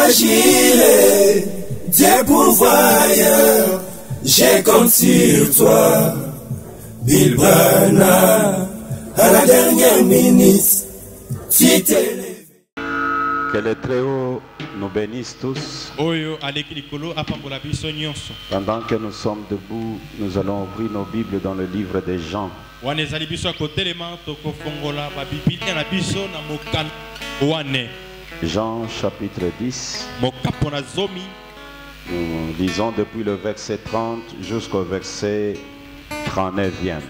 agirai, Dieu pourvoyeur, j'ai compte sur toi. Bill Branham, à la dernière minute, tu t'es levé. Que le Très-Haut nous bénisse tous. Pendant que nous sommes debout, nous allons ouvrir nos Bibles dans le livre des Jean. Jean chapitre 10. Nous lisons depuis le verset 30 jusqu'au verset 39e.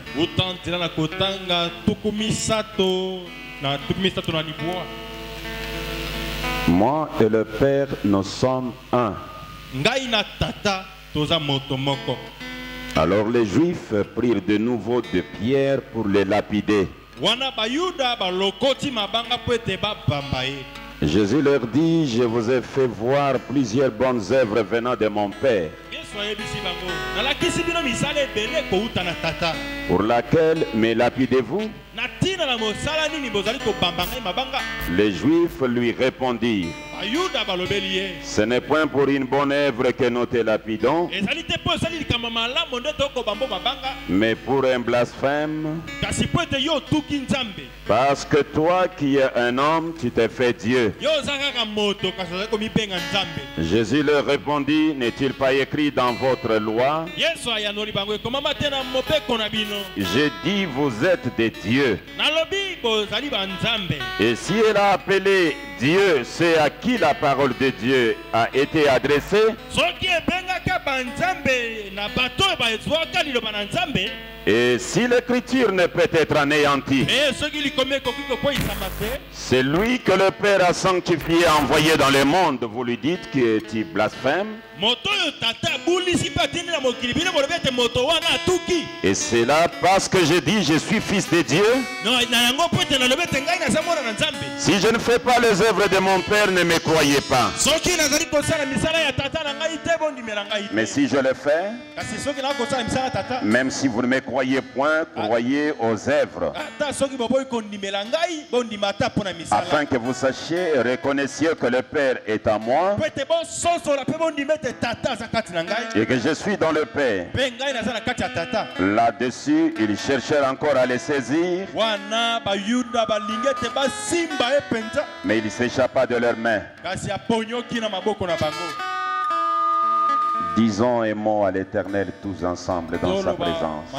Moi et le Père, nous sommes un. Alors les Juifs prirent de nouveau de pierres pour les lapider. Jésus leur dit, je vous ai fait voir plusieurs bonnes œuvres venant de mon Père, pour laquelle me lapidez-vous? Les Juifs lui répondirent, ce n'est point pour une bonne œuvre que nous te lapidons, mais pour un blasphème, parce que toi qui es un homme, tu t'es fait Dieu. Jésus leur répondit, n'est-il pas écrit dans votre loi? J'ai dit, vous êtes des dieux. Et si elle a appelé Dieu, c'est à qui la parole de Dieu a été adressée? Et si l'écriture ne peut être anéantie, c'est lui que le Père a sanctifié, envoyé dans le monde, vous lui dites que tu blasphèmes. Et c'est là parce que je dis je suis fils de Dieu. Si je ne fais pas les œuvres de mon Père, ne me croyez pas. Mais si je le fais, même si vous ne me croyez point, croyez aux œuvres, afin que vous sachiez et reconnaissiez que le Père est à moi et que je suis dans le Père. Là-dessus, ils cherchèrent encore à les saisir, mais il s'échappa de leurs mains. Disons un mot à l'Éternel tous ensemble dans sa présence.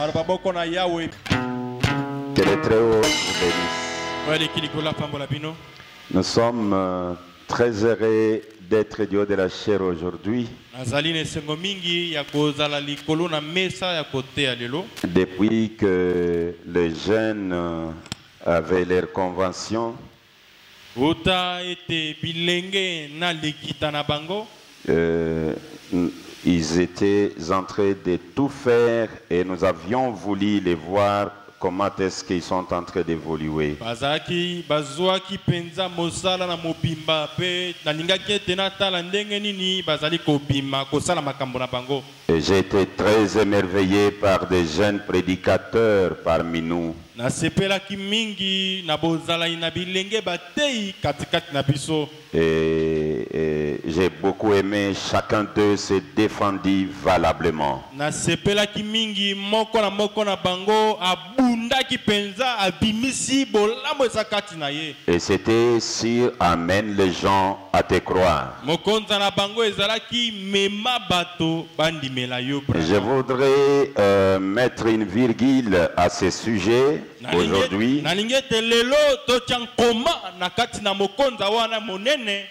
Que le Très-Haut vous bénisse. Nous sommes très heureux d'être du haut de la chair aujourd'hui. Depuis que les jeunes avaient leur convention, ils étaient en train de tout faire et nous avions voulu les voir comment est-ce qu'ils sont en train d'évoluer. Et j'ai été très émerveillé par des jeunes prédicateurs parmi nous. Et j'ai beaucoup aimé, chacun d'eux se défendit valablement. Et c'était sur amène les gens à te croire. Je voudrais mettre une virgule à ce sujet aujourd'hui,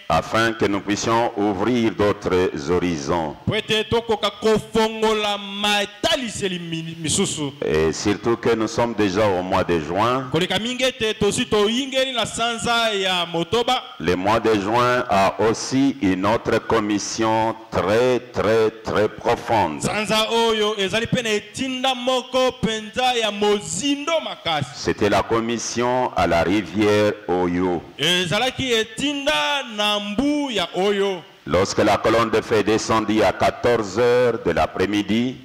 afin que nous puissions ouvrir d'autres horizons. Et surtout que nous sommes déjà au mois de juin. Le mois de juin a aussi une autre commission très profonde. C'était la commission à la rivière Oyo. Lorsque la colonne de feu descendit à 14 h de l'après-midi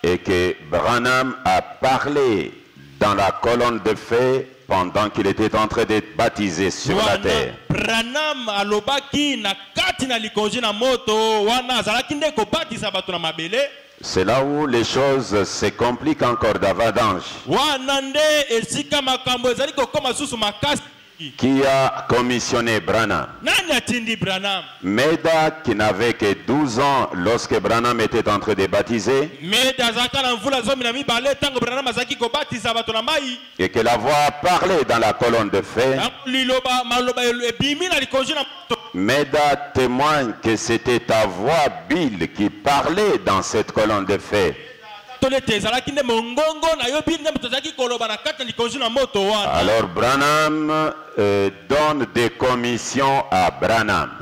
et que Branham a parlé dans la colonne de feu pendant qu'il était en train d'être baptisé sur la terre. Branham alobaki na kati na likonzi na moto wana azalaki nde kobatisa bato na mabele. C'est là où les choses se compliquent encore davantage. Wana nde esika makambo ezali kokoma susu makasi. Qui a commissionné Branham? Nani atindi Branham? Meda, qui n'avait que 12 ans lorsque Branham était en train de baptiser. Meda azaka na mvula zomi na mibale tango Branham azaki kobatiza bato na mai. Et que la voix parlait dans la colonne de feu. Liloba maloba ebimi na likonzi na moto. Meda témoigne que c'était ta voix, Bill, qui parlait dans cette colonne de feu. Alors Branham donne des commissions à Branham.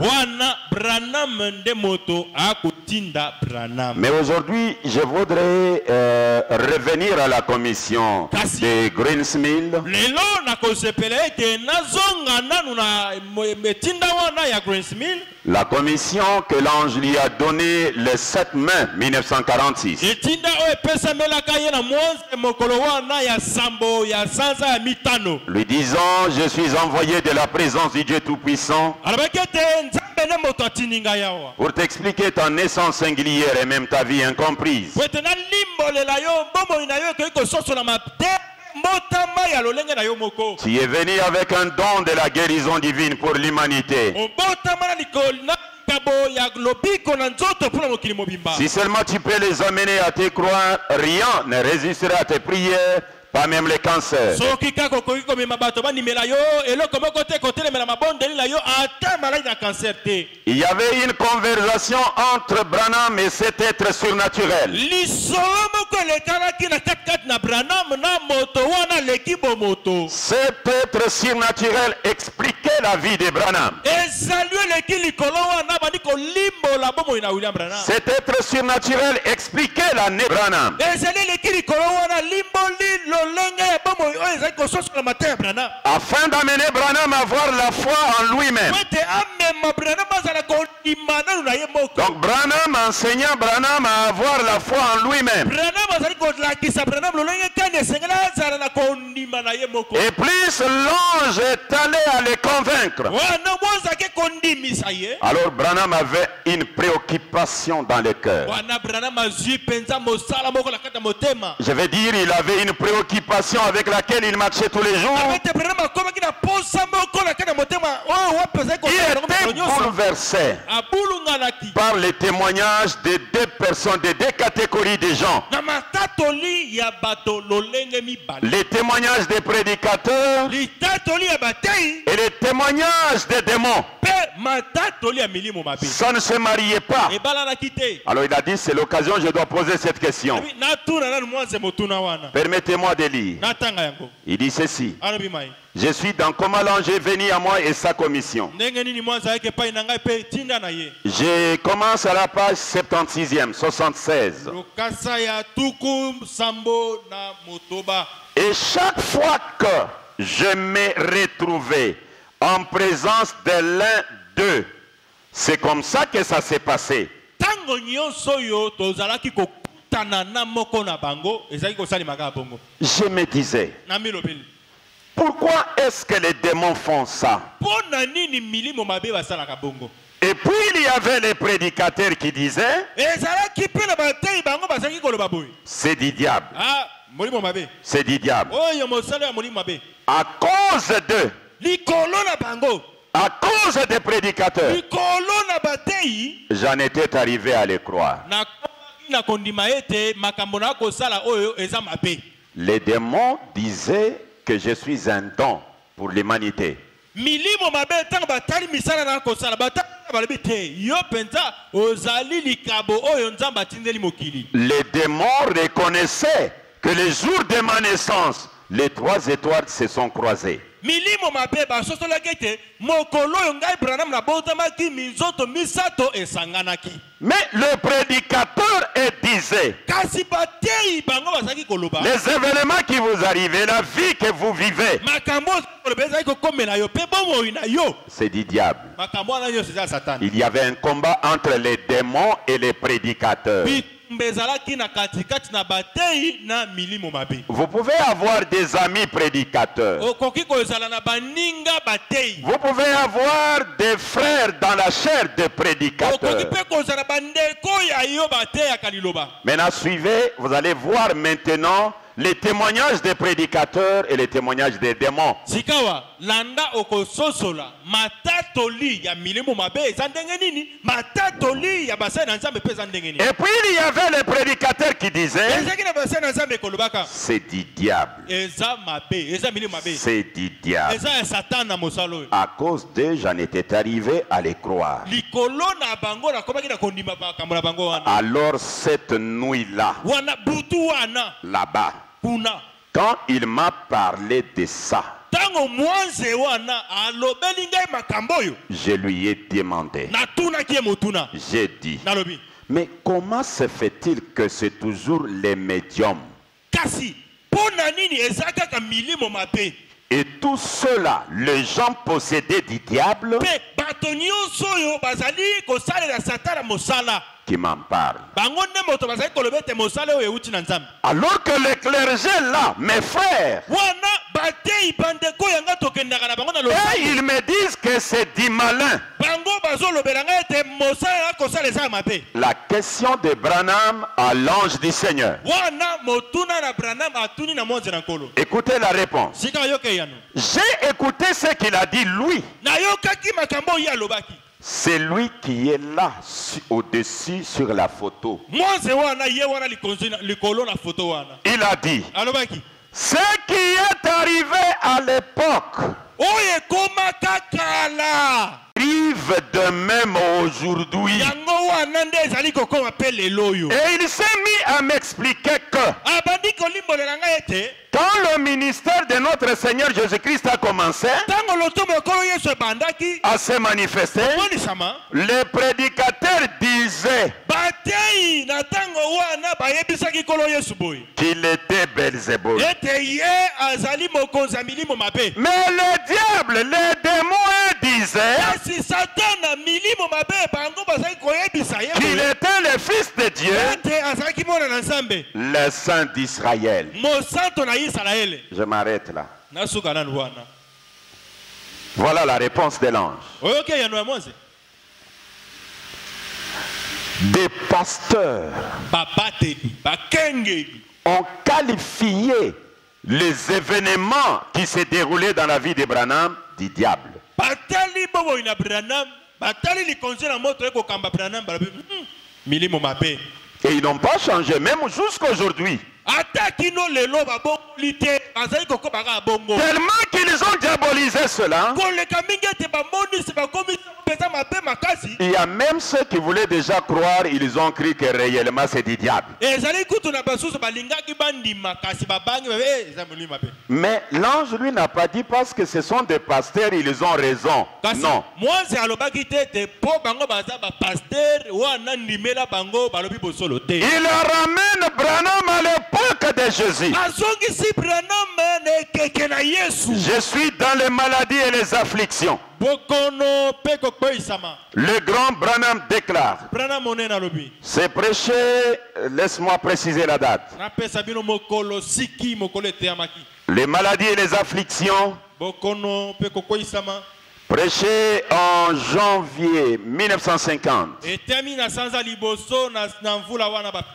Mais aujourd'hui, je voudrais revenir à la commission de Greensmill. La commission que l'ange lui a donnée le 7 mai 1946. Lui disant, je suis envoyé de la présence du Dieu Tout-Puissant pour t'expliquer ta naissance singulière et même ta vie incomprise. Tu es venu avec un don de la guérison divine pour l'humanité. Si seulement tu peux les amener à te croire, rien ne résistera à tes prières, pas même les cancers. Il y avait une conversation entre Branham et cet être surnaturel. Cet être surnaturel expliquait la vie de Branham. Cet être surnaturel expliquait l'année Branham. Afin d'amener Branham à avoir la foi en lui-même. Donc Branham enseignant Branham à avoir la foi en lui-même. Et plus l'ange est allé à les convaincre. Alors Branham avait une préoccupation dans le cœur. Je vais dire, il avait une préoccupation avec laquelle il marchait tous les jours. Il était bouleversé par les témoignages de deux personnes, de deux catégories de gens. Les témoignages des prédicateurs et les témoignages des démons. Ça ne se mariait pas. Alors il a dit, c'est l'occasion, je dois poser cette question. Permettez-moi de lire. Il dit ceci. Je suis dans comment l'ange est venu à moi et sa commission. Je commence à la page 76e, 76. Et chaque fois que je me retrouvais en présence de l'un d'eux, c'est comme ça que ça s'est passé. Je me disais, pourquoi est-ce que les démons font ça? Et puis il y avait les prédicateurs qui disaient, c'est du diable. C'est du diable. À cause d'eux, à cause des prédicateurs, j'en étais arrivé à les croire. Les démons disaient que je suis un don pour l'humanité. Les démons reconnaissaient que le jour de ma naissance, les trois étoiles se sont croisées. Mais le prédicateur disait, les événements qui vous arrivent, la vie que vous vivez, c'est du diable. Il y avait un combat entre les démons et les prédicateurs. Vous pouvez avoir des amis prédicateurs. Vous pouvez avoir des frères dans la chair de prédicateurs. Maintenant, suivez, vous allez voir maintenant les témoignages des prédicateurs et les témoignages des démons. Et puis il y avait les prédicateurs qui disaient c'est du diable. C'est du diable. À cause d'eux, j'en étais arrivé à les croire. Alors cette nuit-là, là-bas, quand il m'a parlé de ça, je lui ai demandé, j'ai dit, mais comment se fait-il que c'est toujours les médiums et tout cela, les gens possédés du diable, qui m'en parle. Alors que les clergés là, mes frères, et ils me disent que c'est du malin. La question de Branham à l'ange du Seigneur. Écoutez la réponse. J'ai écouté ce qu'il a dit lui. C'est lui qui est là au-dessus sur la photo. Il a dit, ce qui est arrivé à l'époque arrive de même aujourd'hui. Et il s'est mis à m'expliquer que quand le ministère de notre Seigneur Jésus-Christ a commencé à se manifester, les prédicateurs disaient qu'il était Belzébuth. Mais le diable, les démons disaient qu'il était le fils de Dieu, le Saint d'Israël. Je m'arrête là. Voilà la réponse de l'ange. Des pasteurs ont qualifié les événements qui se déroulaient dans la vie de Branham du diable. Et ils n'ont pas changé, même jusqu'à aujourd'hui. Tellement qu'ils ont diabolisé cela. Il y a même ceux qui voulaient déjà croire, ils ont cru que réellement c'est du diable. Mais l'ange lui n'a pas dit parce que ce sont des pasteurs, ils ont raison. Non. Il ramène Branham à l'époque de Jésus. Je suis dans les maladies et les afflictions. Le grand Branham déclare, c'est prêché, laisse-moi préciser la date. Les maladies et les afflictions, prêché en janvier 1950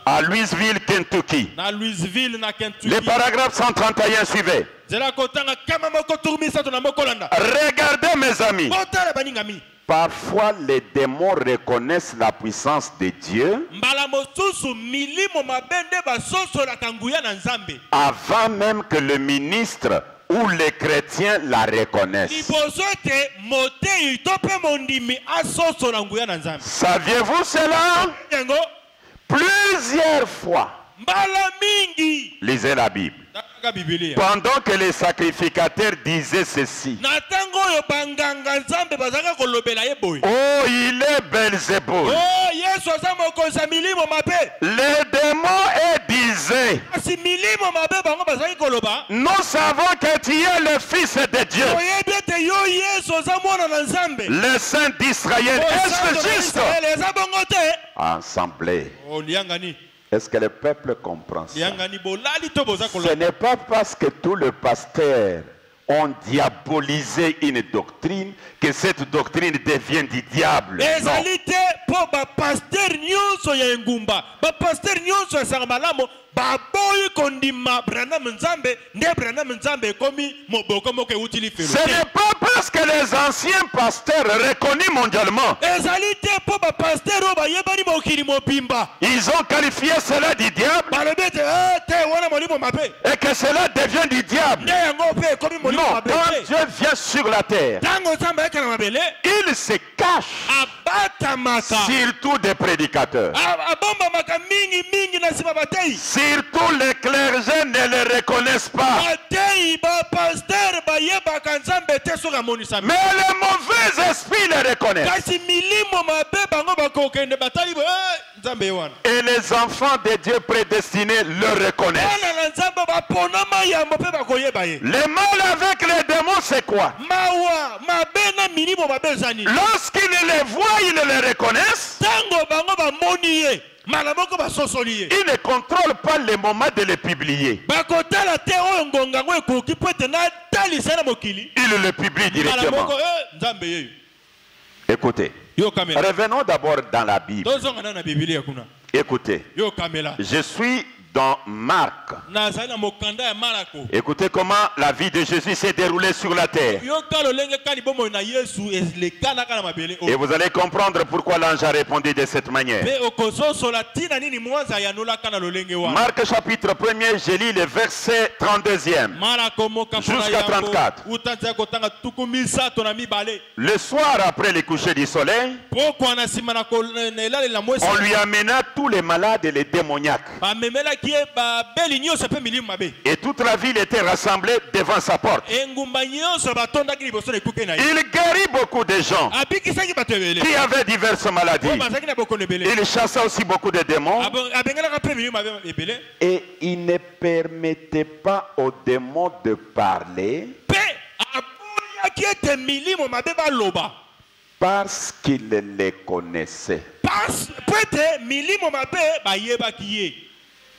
à Louisville, Kentucky. Le paragraphe 131 suivait. Regardez mes amis. Parfois les démons reconnaissent la puissance de Dieu avant même que le ministre ou les chrétiens la reconnaissent. Saviez-vous cela? Plusieurs fois. Lisez la Bible. Pendant que les sacrificateurs disaient ceci. Oh, il est Belzébuth. Les démons disaient, nous savons que tu es le Fils de Dieu, le Saint d'Israël. Est-ce juste? Assemblée. Est-ce que le peuple comprend ça? Ce n'est pas parce que tous les pasteurs ont diabolisé une doctrine que cette doctrine devient du diable. Ce n'est pas parce que les anciens pasteurs reconnus mondialement, ils ont qualifié cela du diable et que cela devient du diable. Non, quand Dieu vient sur la terre, il se cache, surtout des prédicateurs. Surtout les clergés ne le reconnaissent pas. Mais les mauvais esprits le reconnaissent. Et les enfants de Dieu prédestinés le reconnaissent. Le mal avec les démons, c'est quoi? Lorsqu'ils les voient, ils le reconnaissent. Ils ne contrôlent pas le moment de le publier. Ils le publient directement. Écoutez, revenons d'abord dans la Bible. Écoutez, je suis dans Marc. Écoutez comment la vie de Jésus s'est déroulée sur la terre. Et vous allez comprendre pourquoi l'ange a répondu de cette manière. Marc chapitre 1er, j'ai lu le verset 32e jusqu'à 34. Le soir après le coucher du soleil, on lui amena tous les malades et les démoniaques. Et toute la ville était rassemblée devant sa porte. Il guérit beaucoup de gens qui avaient diverses maladies. Il chassa aussi beaucoup de démons. Et il ne permettait pas aux démons de parler parce qu'il les connaissait.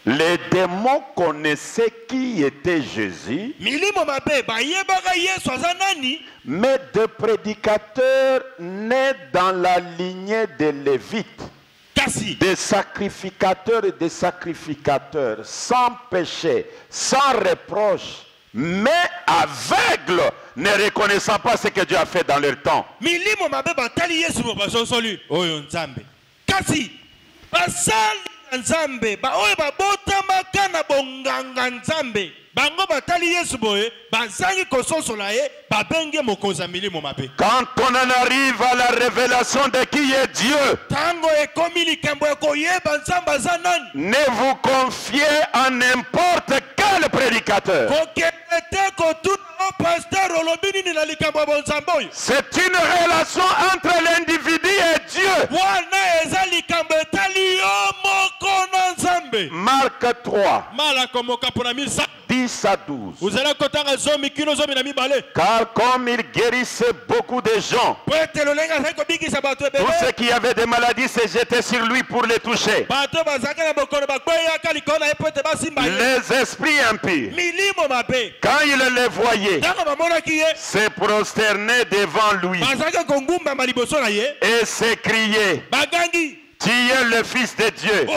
Les démons connaissaient qui était Jésus, mais des prédicateurs nés dans la lignée des Lévites, des sacrificateurs et des sacrificateurs, sans péché, sans reproche, mais aveugles, ne reconnaissant pas ce que Dieu a fait dans leur temps. Nzambe ba oyo babotamaka na bonganga nzambe bango batali Yesu boye bazangi kososola ye babenge mokonza milimo mabe. Quand on en arrive à la révélation de qui est Dieu, tango ekomi likambo ekoyeba nzambe aza nani, ne vous confiez à n'importe quel prédicateur. C'est une relation entre l'individu et Dieu. Marc 3, 10 à 12. Car comme il guérissait beaucoup de gens, tous ceux qui avaient des maladies se jetaient sur lui pour les toucher. Les esprits impurs, quand ils le voyaient, se prosternaient devant lui et s'écriaient: tu es le Fils de Dieu.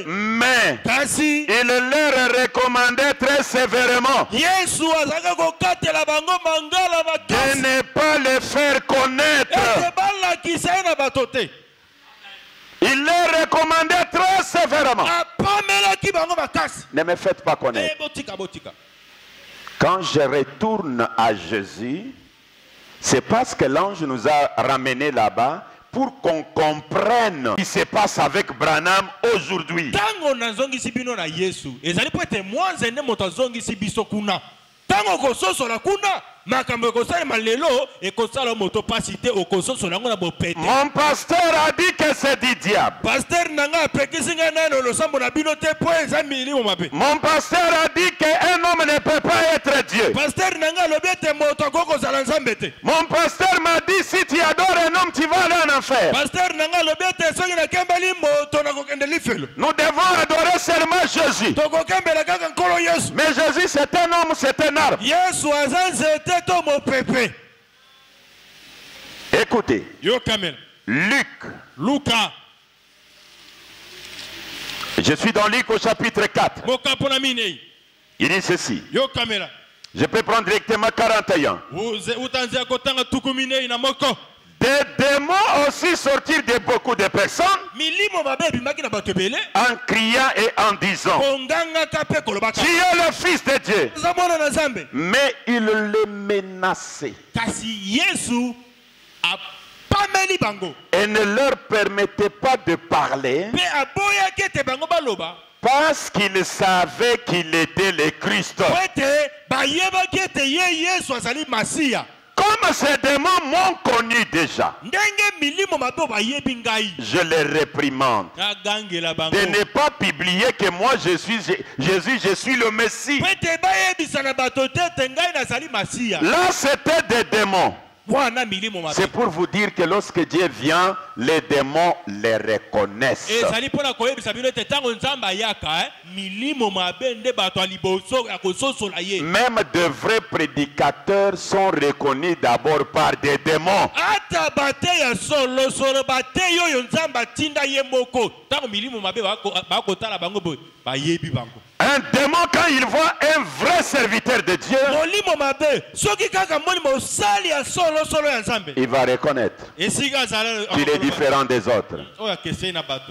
Mais il leur recommandait très sévèrement de ne pas le faire connaître. Il leur recommandait très sévèrement: ne me faites pas connaître. Quand je retourne à Jésus, c'est parce que l'ange nous a ramenés là-bas pour qu'on comprenne ce qui se passe avec Branham aujourd'hui. Mon pasteur a dit que c'est du diable. Mon pasteur a dit qu'un homme ne peut pas être Dieu. Mon pasteur m'a dit, si tu adores un homme, tu vas aller en enfer. Nous devons adorer seulement Jésus. Mais Jésus, c'est un homme, c'est un arbre. Écoutez, Luc. Je suis dans Luc au chapitre 4. Il dit ceci. Je peux prendre directement 41. Des démons aussi sortir de beaucoup de personnes en criant et en disant, tu es le Fils de Dieu. Mais il les menaçait et ne leur permettait pas de parler parce qu'ils savaient qu'il était le Christ. Comme ces démons m'ont connu déjà, je les réprimande de ne pas publier que moi je suis Jésus, je suis le Messie. Là c'était des démons. C'est pour vous dire que lorsque Dieu vient, les démons les reconnaissent. Même de vrais prédicateurs sont reconnus d'abord par des démons. Un démon, quand il voit un vrai serviteur de Dieu, il va reconnaître qu'il est différent des autres.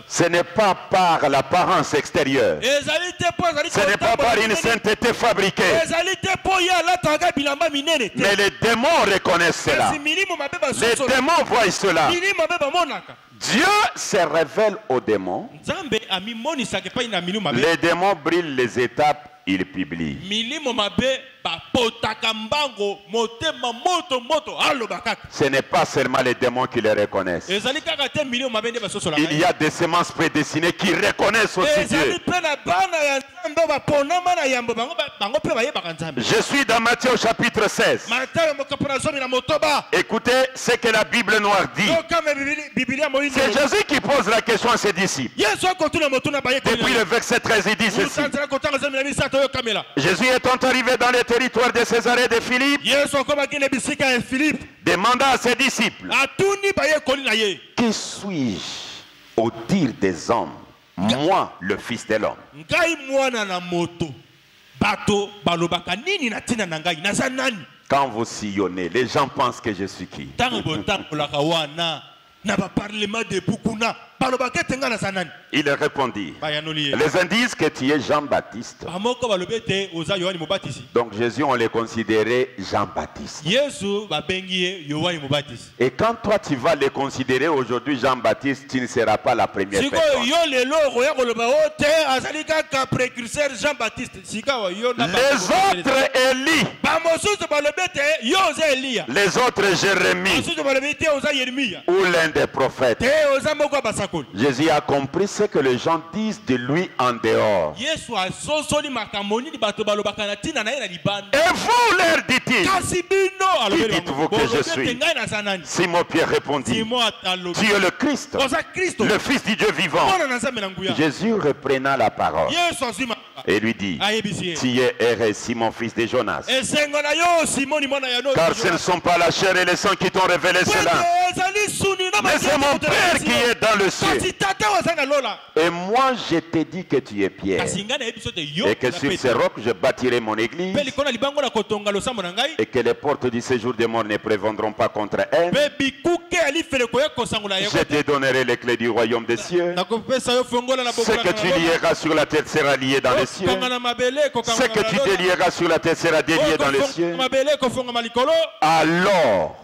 Ce n'est pas par l'apparence extérieure, ce n'est pas par une sainteté fabriquée, mais les démons reconnaissent cela. Les démons voient cela. Dieu se révèle aux démons. Les démons brillent les étapes, ils publient. Ce n'est pas seulement les démons qui les reconnaissent. Il y a des semences prédestinées qui reconnaissent aussi Dieu. Je suis dans Matthieu au chapitre 16. Écoutez ce que la Bible noire dit. C'est Jésus qui pose la question à ses disciples. Depuis le verset 13, il dit ceci. Jésus étant arrivé dans le territoire de Césarée de Philippe, demanda à ses disciples, qui suis-je au dire des hommes, moi le Fils de l'homme? Quand vous sillonnez, les gens pensent que je suis qui? Il répondit, les uns disent que tu es Jean-Baptiste. Donc Jésus, on le considérait Jean-Baptiste. Et quand toi tu vas le considérer aujourd'hui Jean-Baptiste, tu ne seras pas la première personne. Les autres Élie, les autres Jérémie, ou l'un des prophètes. Jésus a compris ce que les gens disent de lui en dehors. Et vous, leur dit-il, qui dites-vous que je suis? Simon-Pierre répondit, tu es le Christ, le Fils du Dieu vivant. Jésus reprenant la parole et lui dit, tu es heureux, Simon, fils de Jonas, car ce ne sont pas la chair et le sang qui t'ont révélé cela, mais c'est mon Père qui est dans le ciel. Et moi je t'ai dit que tu es Pierre, et que sur ce roc je bâtirai mon église, et que les portes du séjour des morts ne prévaudront pas contre elle. Je te donnerai les clés du royaume des cieux. Ce que tu lieras sur la terre sera lié dans les cieux. Ce que tu délieras sur la terre sera délié dans les cieux. Alors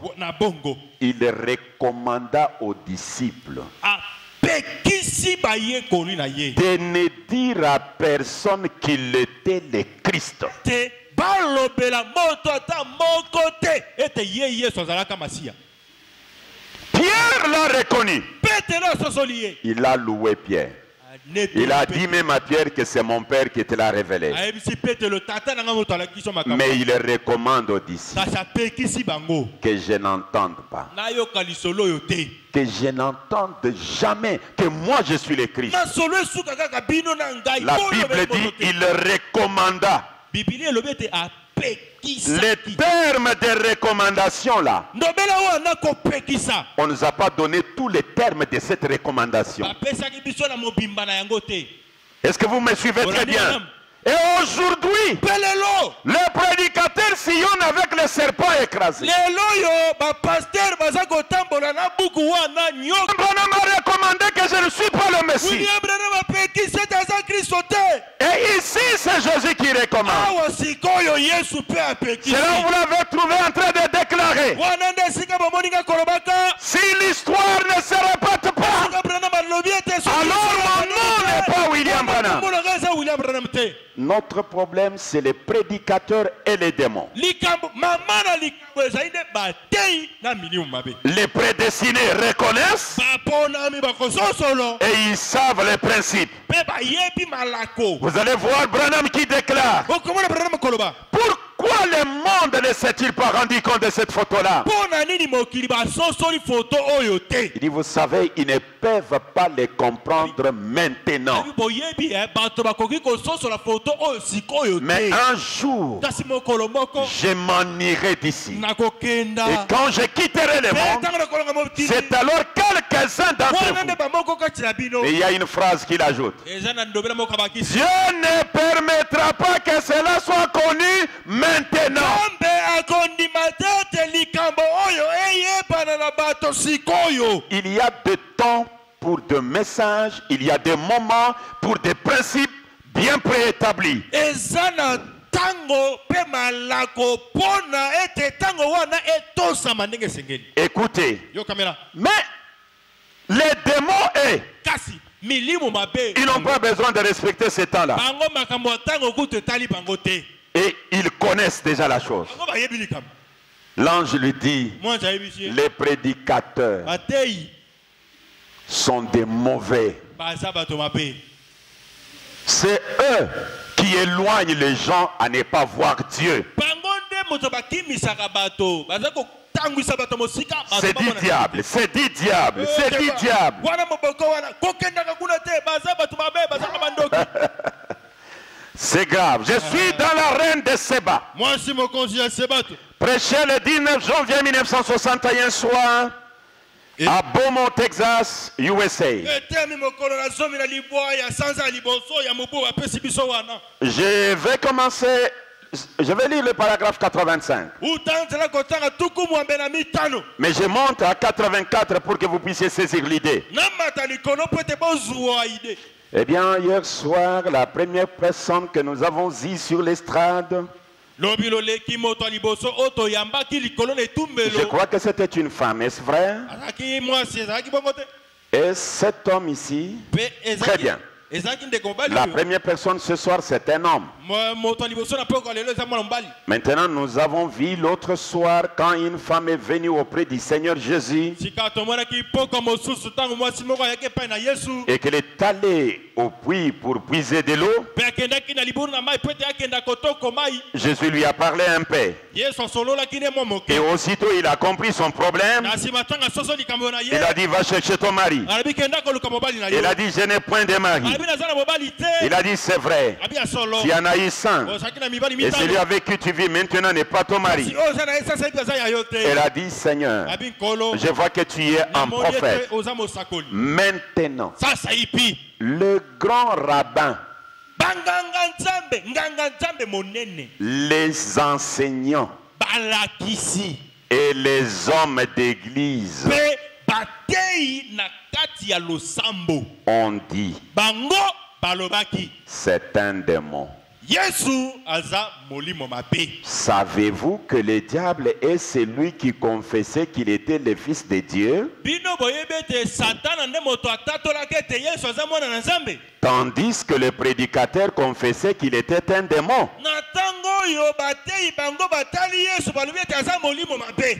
il recommanda aux disciples de ne dire à personne qu'il était le Christ. Pierre l'a reconnu. Il a loué Pierre. Il a dit même à Pierre que c'est mon Père qui te l'a révélé. Mais il recommande aux disciples que je n'entende pas. Que je n'entende jamais que moi je suis le Christ. La Bible dit il recommanda. Les termes de recommandation là, on ne nous a pas donné tous les termes de cette recommandation. Est-ce que vous me suivez très bien? Et aujourd'hui, le prédicateur sillonne avec le serpent écrasé. Branham m'a recommandé que je ne suis pas le Messie. Et ici, c'est Jésus qui recommande. C'est là où vous l'avez trouvé en train de déclarer. Si l'histoire ne se répète pas, alors mon nom n'est pas William Branham. Notre problème, c'est les prédicateurs et les démons. Les prédestinés reconnaissent et ils savent les principes. Vous allez voir Branham qui déclare: pourquoi le monde ne s'est-il pas rendu compte de cette photo-là? Il dit, vous savez, ils ne peuvent pas les comprendre maintenant. Mais un jour, je m'en irai d'ici. Et quand je quitterai le monde, c'est alors quelques-uns d'entre vous. Et il y a une phrase qu'il ajoute: Dieu ne permettra pas que cela soit connu maintenant. Il y a des temps pour des messages, il y a des moments pour des principes bien préétablis. Écoutez, mais les démons, ils n'ont pas besoin de respecter ce temps-là. Et ils connaissent déjà la chose. L'ange lui dit: les prédicateurs sont des mauvais. C'est eux qui éloignent les gens à ne pas voir Dieu. C'est dit diable, c'est dit diable, c'est dit diable. C'est grave. Je suis dans l'arène de Séba. Prêché le 19 janvier 1961 soir à Beaumont, Texas, USA. Je vais commencer. Je vais lire le paragraphe 85. Mais je monte à 84 pour que vous puissiez saisir l'idée. Eh bien, hier soir, la première personne que nous avons vue sur l'estrade, je crois que c'était une femme, est-ce vrai? Et cet homme ici, très bien. La première personne ce soir, c'est un homme. Maintenant, nous avons vu l'autre soir quand une femme est venue auprès du Seigneur Jésus et qu'elle est allée au puits pour puiser de l'eau. Jésus lui a parlé un peu. Et aussitôt, il a compris son problème. Il a dit: va chercher ton mari. Il a dit: je n'ai point de mari. Il a dit: c'est vrai, tu en as eu 100 et celui avec qui tu vis maintenant n'est pas ton mari. Elle a dit: Seigneur, je vois que tu es un prophète. Maintenant, le grand rabbin, les enseignants et les hommes d'église on dit: c'est un démon. Savez-vous que le diable est celui qui confessait qu'il était le fils de Dieu, tandis que le prédicateur confessait qu'il était un démon?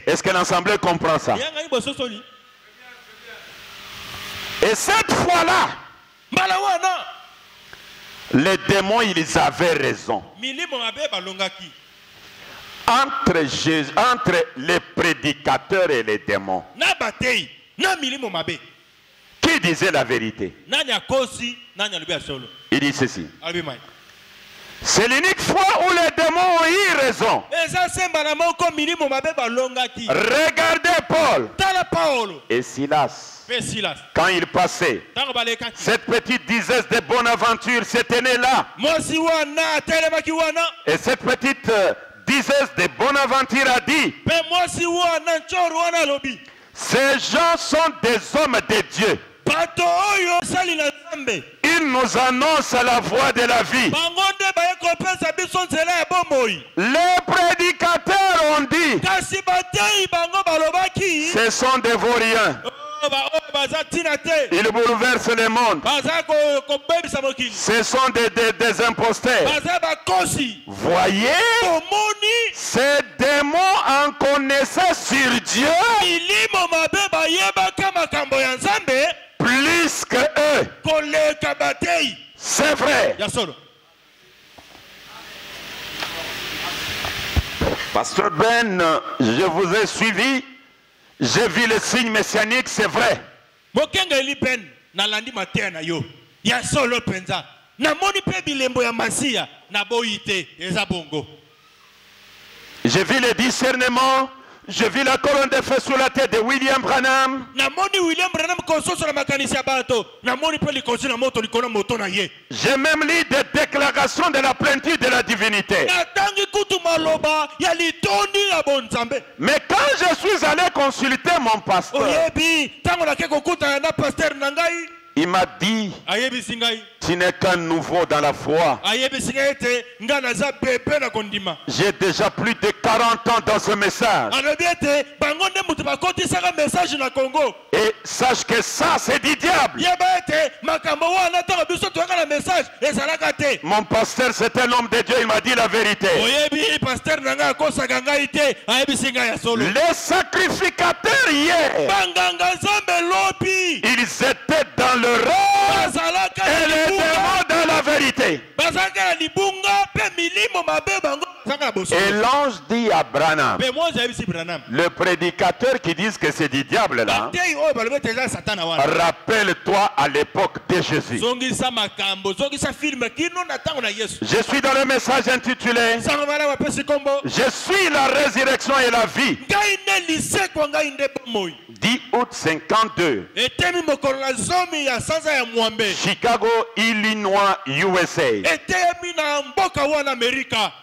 Est-ce que l'Assemblée comprend ça? Et cette fois-là, Les démons, ils avaient raison. Entre les prédicateurs et les démons, qui disait la vérité? Il dit ceci. C'est l'unique fois où les démons ont eu raison. Regardez Paul et Silas. Quand ils passaient, cette petite dizaine de Bonaventure s'était née là. Et cette petite dizaine de Bonaventure a dit: ces gens sont des hommes de Dieu. Ils nous annoncent la voie de la vie. Les prédicateurs ont dit: ce sont des vauriens. Ils bouleversent le monde. Ce sont des imposteurs. Voyez, ces démons en connaissaient sur Dieu plus que eux. C'est vrai. Pasteur Ben, je vous ai suivi. J'ai vu le signe messianique, c'est vrai. J'ai vu le discernement. J'ai vu la colonne de feu sur la tête de William Branham. J'ai même lu des déclarations de la plénitude de la divinité. Mais quand je suis allé consulter mon pasteur, il m'a dit: tu n'es qu'un nouveau dans la foi. J'ai déjà plus de 40 ans dans ce message. Et sache que ça, c'est du diable. Mon pasteur, c'est un homme de Dieu, il m'a dit la vérité. Les sacrificateurs hier, ils étaient dans le rôle et les démons dans la vérité. Et l'ange dit à Branham, le prédicateur qui dit que c'est du diable là, rappelle-toi à l'époque de Jésus. Je suis dans le message intitulé Je suis la résurrection et la vie. 10 août 52. Chicago, Illinois, USA.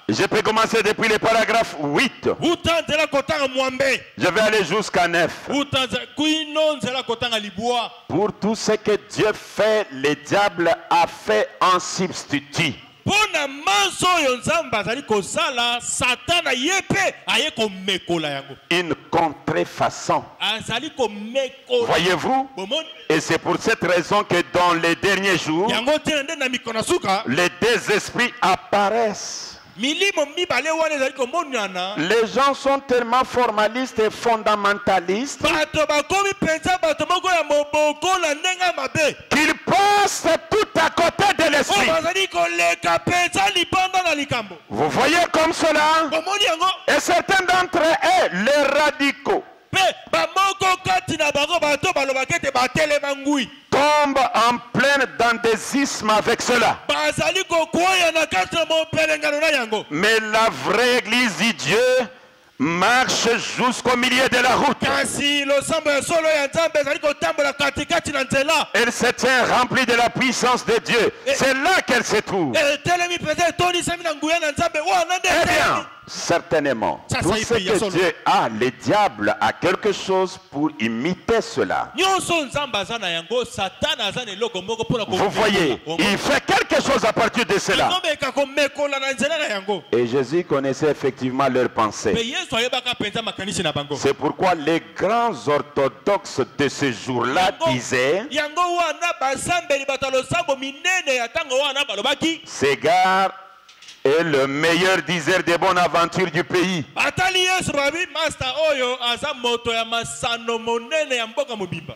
Je peux commencer depuis le paragraphe 8. Je vais aller jusqu'à 9. Pour tout ce que Dieu fait, le diable a fait un substitut. Une contrefaçon. Voyez-vous? Et c'est pour cette raison que dans les derniers jours, les deux esprits apparaissent. Les gens sont tellement formalistes et fondamentalistes qu'ils passent tout à côté de l'esprit. Vous voyez comme cela? Et certains d'entre eux, les radicaux, tombent en plein dandésisme avec cela. Mais la vraie église de Dieu marche jusqu'au milieu de la route. Elle se tient remplie de la puissance de Dieu. C'est là qu'elle se trouve. Eh bien, certainement, tout ce que Dieu a, le diable a quelque chose pour imiter cela. Vous voyez, il fait quelque chose à partir de cela. Et Jésus connaissait effectivement leurs pensées. C'est pourquoi les grands orthodoxes de ce jour-là disaient: ces gars Et le meilleur diseur des bonnes aventures du pays.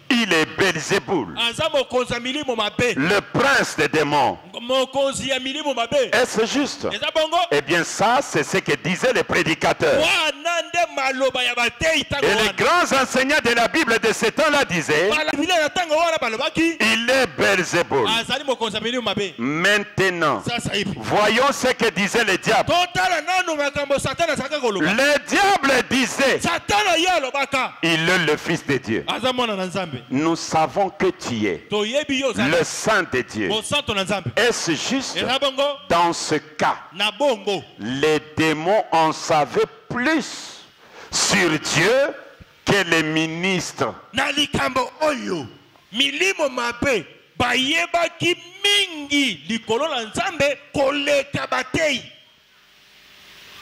Il est Belzéboul, le prince des démons. Est-ce juste? Eh bien ça, c'est ce que disaient les prédicateurs. Et les grands enseignants de la Bible de ce temps-là disaient, il est Belzéboul. Maintenant, voyons ce que disait le diable. Le diable disait, il est le fils de Dieu. Nous savons que tu es le Saint de Dieu. Est-ce juste? Dans ce cas, les démons en savaient plus sur Dieu que les ministres.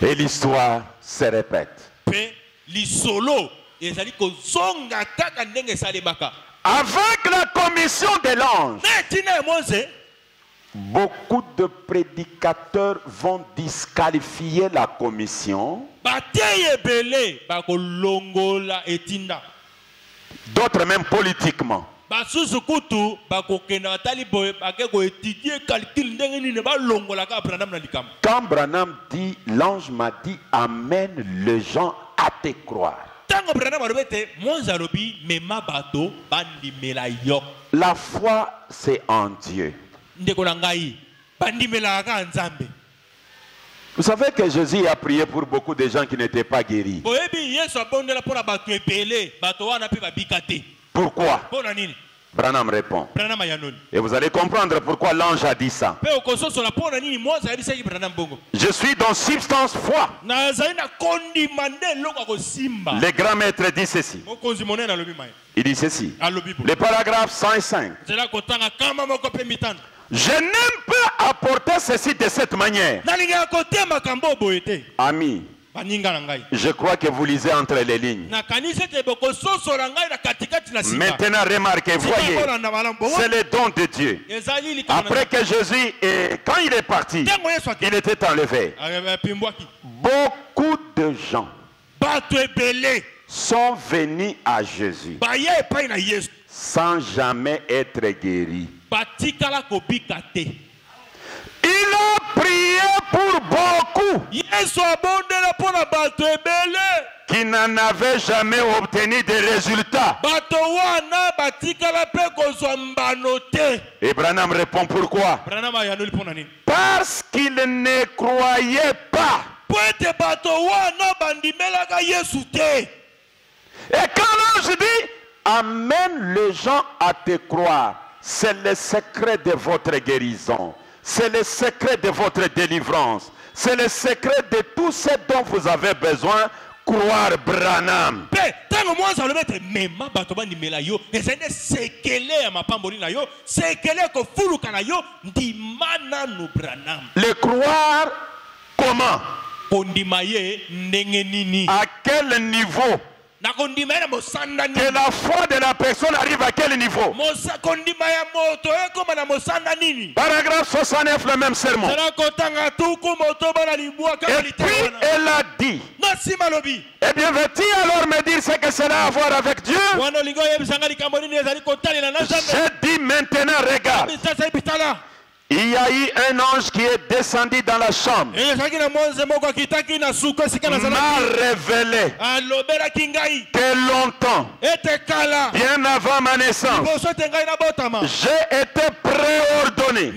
Et l'histoire se répète. Avec la commission de l'ange, beaucoup de prédicateurs vont disqualifier la commission. D'autres même politiquement. Quand Branham dit, l'ange m'a dit, amène les gens à te croire. La foi, c'est en Dieu. Vous savez que Jésus a prié pour beaucoup de gens qui n'étaient pas guéris. Pourquoi? Branham répond. Et vous allez comprendre pourquoi l'ange a dit ça. Je suis dans substance foi. Le grand maître dit ceci. Il dit ceci. Le paragraphe 105. Je n'aime pas apporter ceci de cette manière. Ami, je crois que vous lisez entre les lignes. Maintenant, remarquez, voyez, c'est le don de Dieu. Après que Jésus, quand il est parti, il était enlevé. Beaucoup de gens sont venus à Jésus sans jamais être guéris. Il a prié pour beaucoup qui n'en avaient jamais obtenu de résultats. Et Branham répond pourquoi? Parce qu'il ne croyait pas. Et quand l'ange dit, amène les gens à te croire, c'est le secret de votre guérison. C'est le secret de votre délivrance. C'est le secret de tout ce dont vous avez besoin. Croire Branham. Le croire comment? À quel niveau? Que la foi de la personne arrive à quel niveau? Paragraphe 69, le même sermon. Et puis elle a dit, eh bien veux-tu alors me dire ce que cela a à voir avec Dieu? J'ai dit maintenant, regarde. Il y a eu un ange qui est descendu dans la chambre. M'a révélé que longtemps, bien avant ma naissance, j'ai été préordonné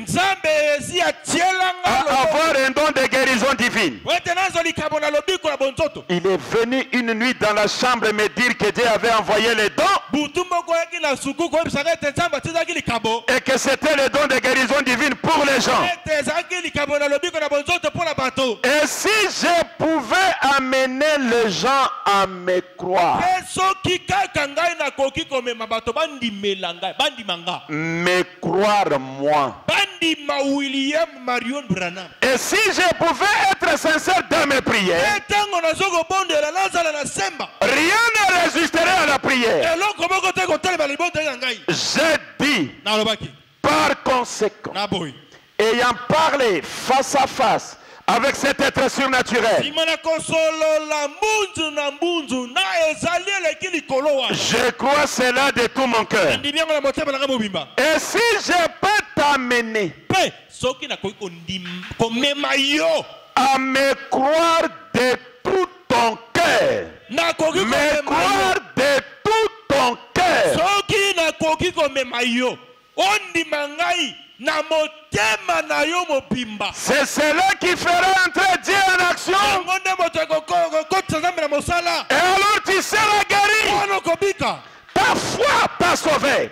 à avoir un don de guérison divine. Il est venu une nuit dans la chambre me dire que Dieu avait envoyé les dons et que c'était le don de guérison divine pour les gens. Et si je pouvais amener les gens à me croire, me croire moi, et si je pouvais être sincère dans mes prières, rien ne résisterait à la prière. J'ai dit, par conséquent, ayant parlé face à face avec cet être surnaturel. Je crois cela de tout mon cœur. Et si je peux t'amener à me croire de tout ton cœur, me croire de tout ton cœur, c'est cela qui fera entrer Dieu en action. Et alors tu seras guéri. Ta foi t'a sauvé.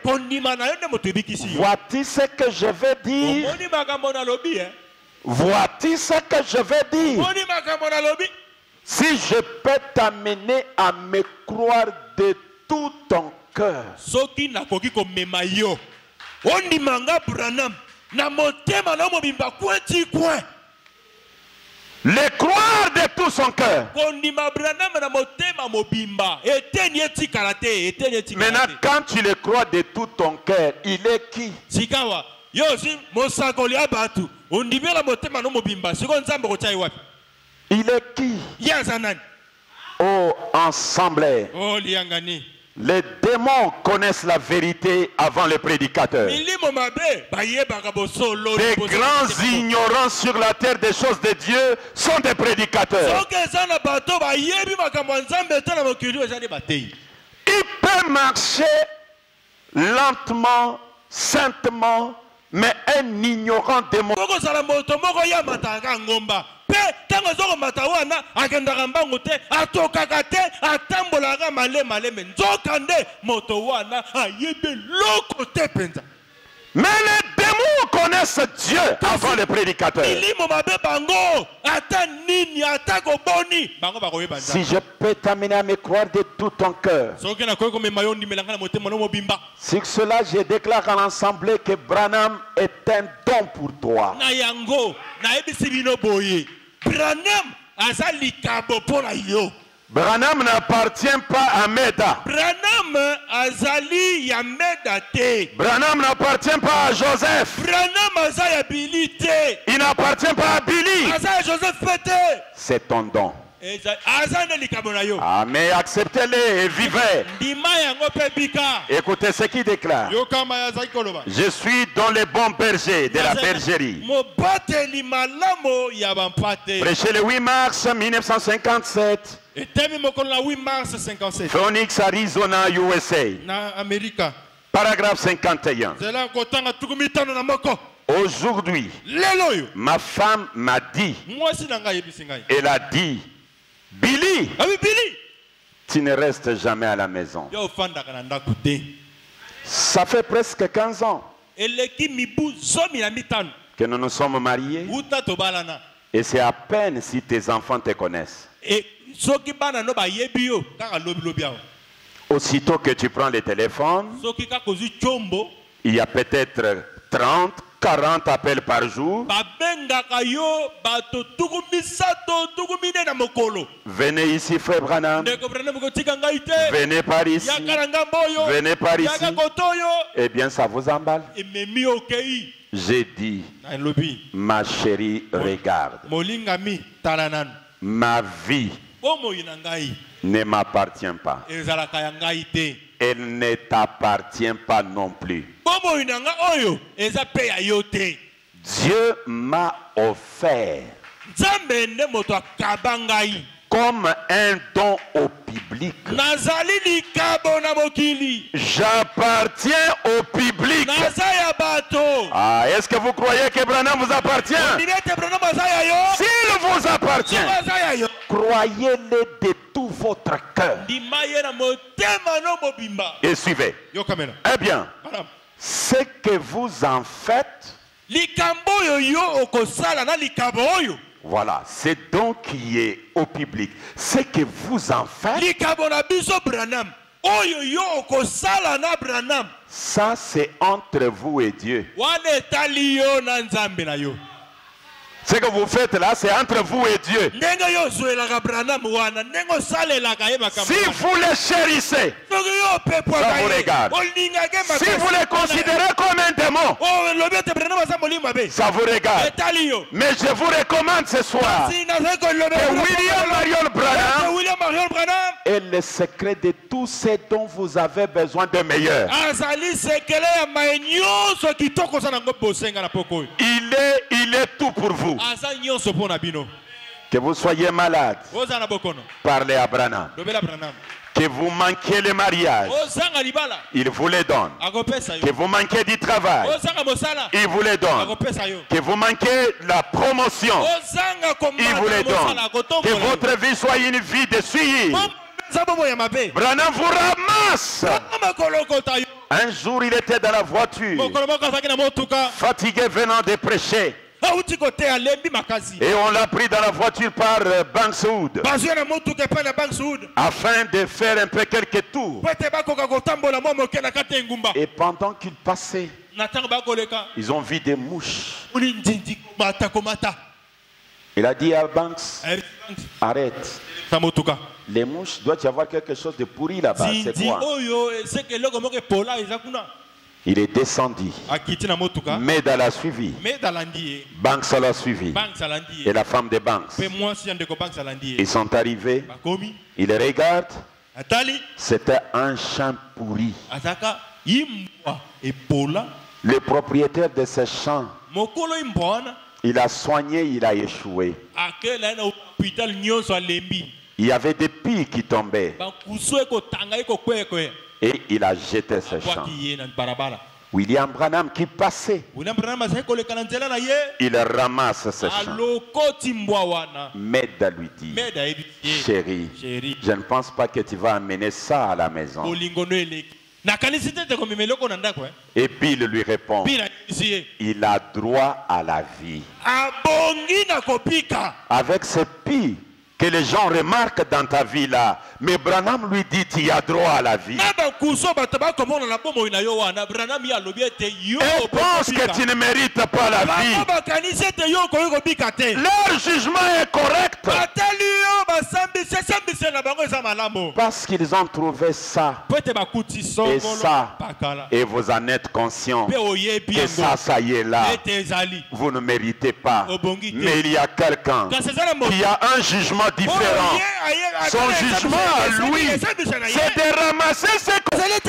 Vois-tu ce que je veux dire? Vois-tu ce que je veux dire? Si je peux t'amener à me croire de tout ton cœur, le croire de tout son cœur. Maintenant, quand tu le crois de tout ton cœur, il est qui? Il est qui? Oh, ensemble. Les démons connaissent la vérité avant le prédicateur. Des grands ignorants sur la terre des choses de Dieu sont des prédicateurs. Il peut marcher lentement, saintement, mais un ignorant démon. Mais les démons connaissent Dieu avant les prédicateurs. Si je peux t'amener à me croire de tout ton cœur, sur cela je déclare à l'Assemblée que Branham est un don pour toi. Branham n'appartient pas à Meda. Branham n'appartient pas à Joseph. Il n'appartient pas à Billy. C'est ton don. Ah, mais acceptez-le et vivez. Écoutez ce qu'il déclare. Je suis dans les bons bergers de la bergerie. Prêché le 8 mars 1957. Phoenix, Arizona, USA. Paragraphe 51. Aujourd'hui, ma femme m'a dit, elle a dit, Billy, tu ne restes jamais à la maison. Ça fait presque 15 ans que nous nous sommes mariés. Et c'est à peine si tes enfants te connaissent. Aussitôt que tu prends le téléphone, il y a peut-être 30, 40 appels par jour. Venez ici, frère Branham. Venez par ici. Venez par ici. Eh bien, ça vous emballe. J'ai dit, ma chérie, regarde. Ma vie ne m'appartient pas. Elle ne t'appartient pas non plus. Dieu m'a offert comme un don au public. J'appartiens au public. Ah, est-ce que vous croyez que Branham vous appartient? S'il vous appartient, croyez-le de tout votre cœur. Et suivez. Eh bien, ce que vous en faites, voilà, c'est donc qui est au public. Ce que vous en faites, ça c'est entre vous et Dieu. Ce que vous faites là, c'est entre vous et Dieu. Si vous les chérissez, ça vous regarde. Si vous les considérez comme un démon, Ça vous regarde. Mais je vous recommande ce soir que William Marion Branham est le secret de tout ce dont vous avez besoin de meilleur. Il est tout pour vous. Que vous soyez malade, parlez à Branham. Que vous manquez le mariage, il vous le donne. Que vous manquez du travail, il vous le donne. Que vous manquez la promotion, il vous le donne. Que votre vie soit une vie de suivi. Branham vous ramasse. Un jour, il était dans la voiture, fatigué venant de prêcher. Et on l'a pris dans la voiture par Bankswood afin de faire un peu quelques tours. Et pendant qu'il passait, ils ont vu des mouches. Il a dit à Banks, arrête. Les mouches, doit y avoir quelque chose de pourri là-bas. C'est quoi? Il est descendu. Meda l'a suivi. Banks l'a suivi. Et la femme de Banks. Ils sont arrivés. Ils les regardent. C'était un champ pourri. Le propriétaire de ce champ, il a soigné, il a échoué. Il y avait des pieds qui tombaient. Et il a jeté ce champ. William Branham qui passait, il ramasse ce champ. Meda lui dit, chérie, je ne pense pas que tu vas amener ça à la maison. Et Bill lui répond, il a droit à la vie. Avec ce pied que les gens remarquent dans ta vie là, mais Branham lui dit tu as droit à la vie. Et pense que tu ne mérites pas la vie. Leur jugement est correct. Parce qu'ils ont trouvé ça et ça, et vous en êtes conscient que ça y est là, vous ne méritez pas. Mais il y a quelqu'un qui a un jugement différent. Son jugement à lui, c'est de ramasser ce qu'on a et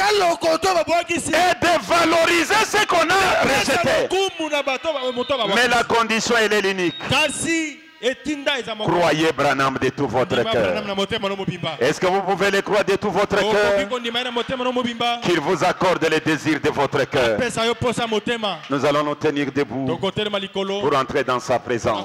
de valoriser ce qu'on a rejeté. Mais la condition, elle est l'unique. Croyez Branham de tout votre cœur. Est-ce que vous pouvez le croire de tout votre cœur? Qu'il vous accorde les désirs de votre cœur. Nous allons nous tenir debout pour entrer dans sa présence.